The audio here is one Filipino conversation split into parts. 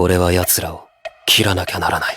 俺は奴らを切らなきゃならない。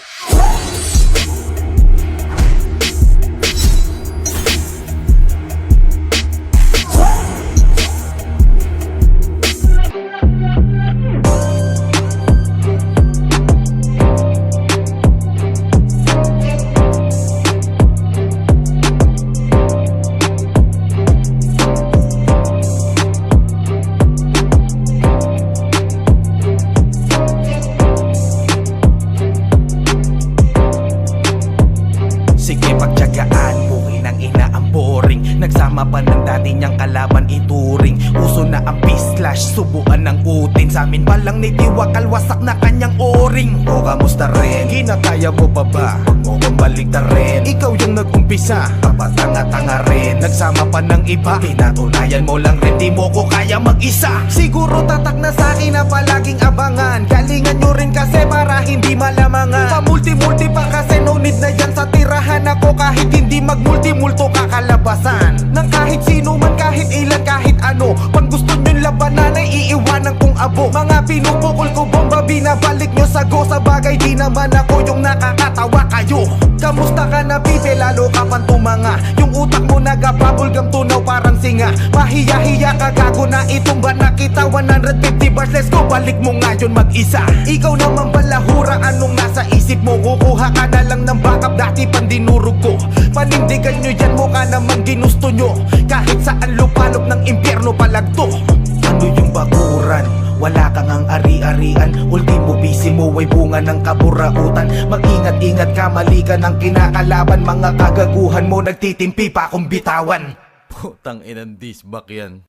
Sige pagtyagaan, buhay ng ina ang boring. Nagsama pa ng dati niyang kalaban ituring. Uso na ang P/slash, subuan ng utin. Sa amin palang nitiwakal, wasak na kanyang o-ring. O kamusta rin? Kinakaya mo pa ba? Huwag mo kong baliktarin. Ikaw yung nag-umpisa, kapatanga-tanga rin. Nagsama pa ng iba, pinatunayan mo lang rin. Di mo ko kaya mag-isa. Siguro tatak na sa'kin na palaging abangan. Galingan nyo rin kasi para hindi malamangan. Pamulti-multi pa kasi no need na yan sa tirahan. Ako kahit hindi magmulti-multo kakalabasan ng kahit sino man, kahit ilan, kahit ano. Pag gusto nyo'y labanan ay iiwanan kong abo. Mga pinupukol ko bomba, binabalik nyo sago. Sa bagay di naman ako yung nakakatawa kayo. Kamusta ka na pipe, lalo ka pang tumanga. Yung utak mo nagababulgam tunaw parang singa. Mahiya-hiya ka gago na itumba na kita. 150 bars, let's go, balik mo ngayon mag-isa. Ikaw naman balahura, anong nasa isip mo? Kukuha ka na lang ng backup, dati pandinurog ko. Panindigan nyo yan, mukha naman ginusto nyo. Kahit saan lupalop ng impyerno palagto. Ano yung bakuran? Wala kang ang ari-arian. Ultimo busy mo ay bunga ng kaburautan. Mag-ingat-ingat ka, mali ka ng kinakalaban. Mga kagaguhan mo nagtitimpi pa akong bitawan. Putang inang disbak yan.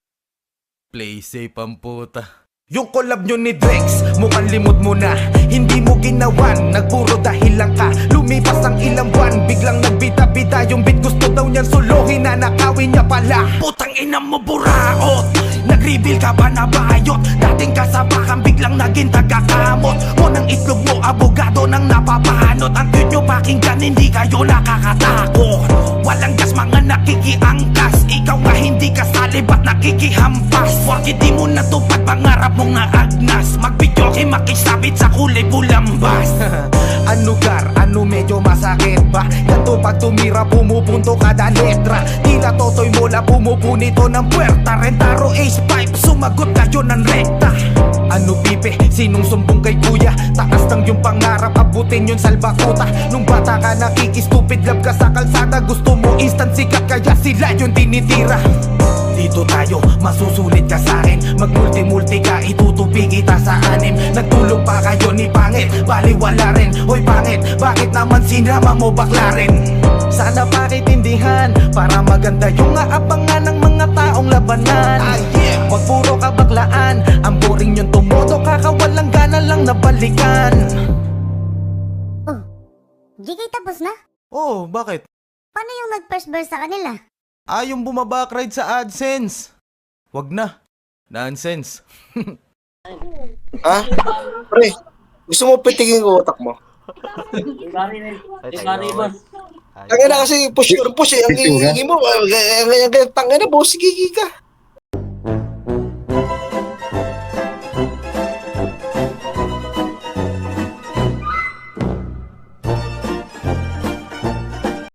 Play safe ang puta. Yung collab nyo ni Drex, mukhang limot mo na. Hindi mo ginawan, nagpuro dahil lang ka. Lumipas ang ilang buwan, biglang nagbita-bita. Yung beat gusto daw niyan suluhin na nakawin niya pala. Putang ina mo buraot, nag-reveal ka ba na bayot? Dating kasabakan, biglang naging tagakamot. Unang itlog mo, abogado nang napapanot. Ang cute nyo pakinggan, hindi kayo nakakatakot. Walang gas, mga nakikiangkas. Ikaw nga hindi kasali, ba't nakikihampas? Porke di mo natupad pangarap mong naagnas. Magbidyoke makisabit sa kulay bulambas. Ano gar, ano medyo masakit ba? Ganto pag tumira, pumupunto kada letra. Tila totoy mola, pumupunito ng puwerta. Rentaro ace pipe, sumagot kayo ng rekta. Ano pipe, sinong sumbong kay kuya? Taas ng yung pangarap, abutin yun salbakuta. Nung bata ka nakikistupid, love ka sa kalsada. Gusto mo instant sikat, kaya sila yun tinitira. Dito tayo, masusulit ka sa'kin. Mag-multi-multi ka, itutupi kita sa anim. Nagtulog pa kayo ni pangit, baliwala rin. Hoy pangit, bakit naman sinama mo bakla rin? Sana pakitindihan, para maganda yung aabangan ng mga taong labanan. Wag puro kabaklaan, ang boring yung tumodo. Kakawalang gana lang nabalikan. Oh, GK tapos na? Oh, bakit? Paano yung nag-first verse sa kanila? Yung bumabakride sa AdSense. Wag na. Nonsense. Ha? Pre, gusto mo pitigin ko utak mo? Tangina kasi push eh. Ang hihingi mo. Tangina, boss, gigi ka.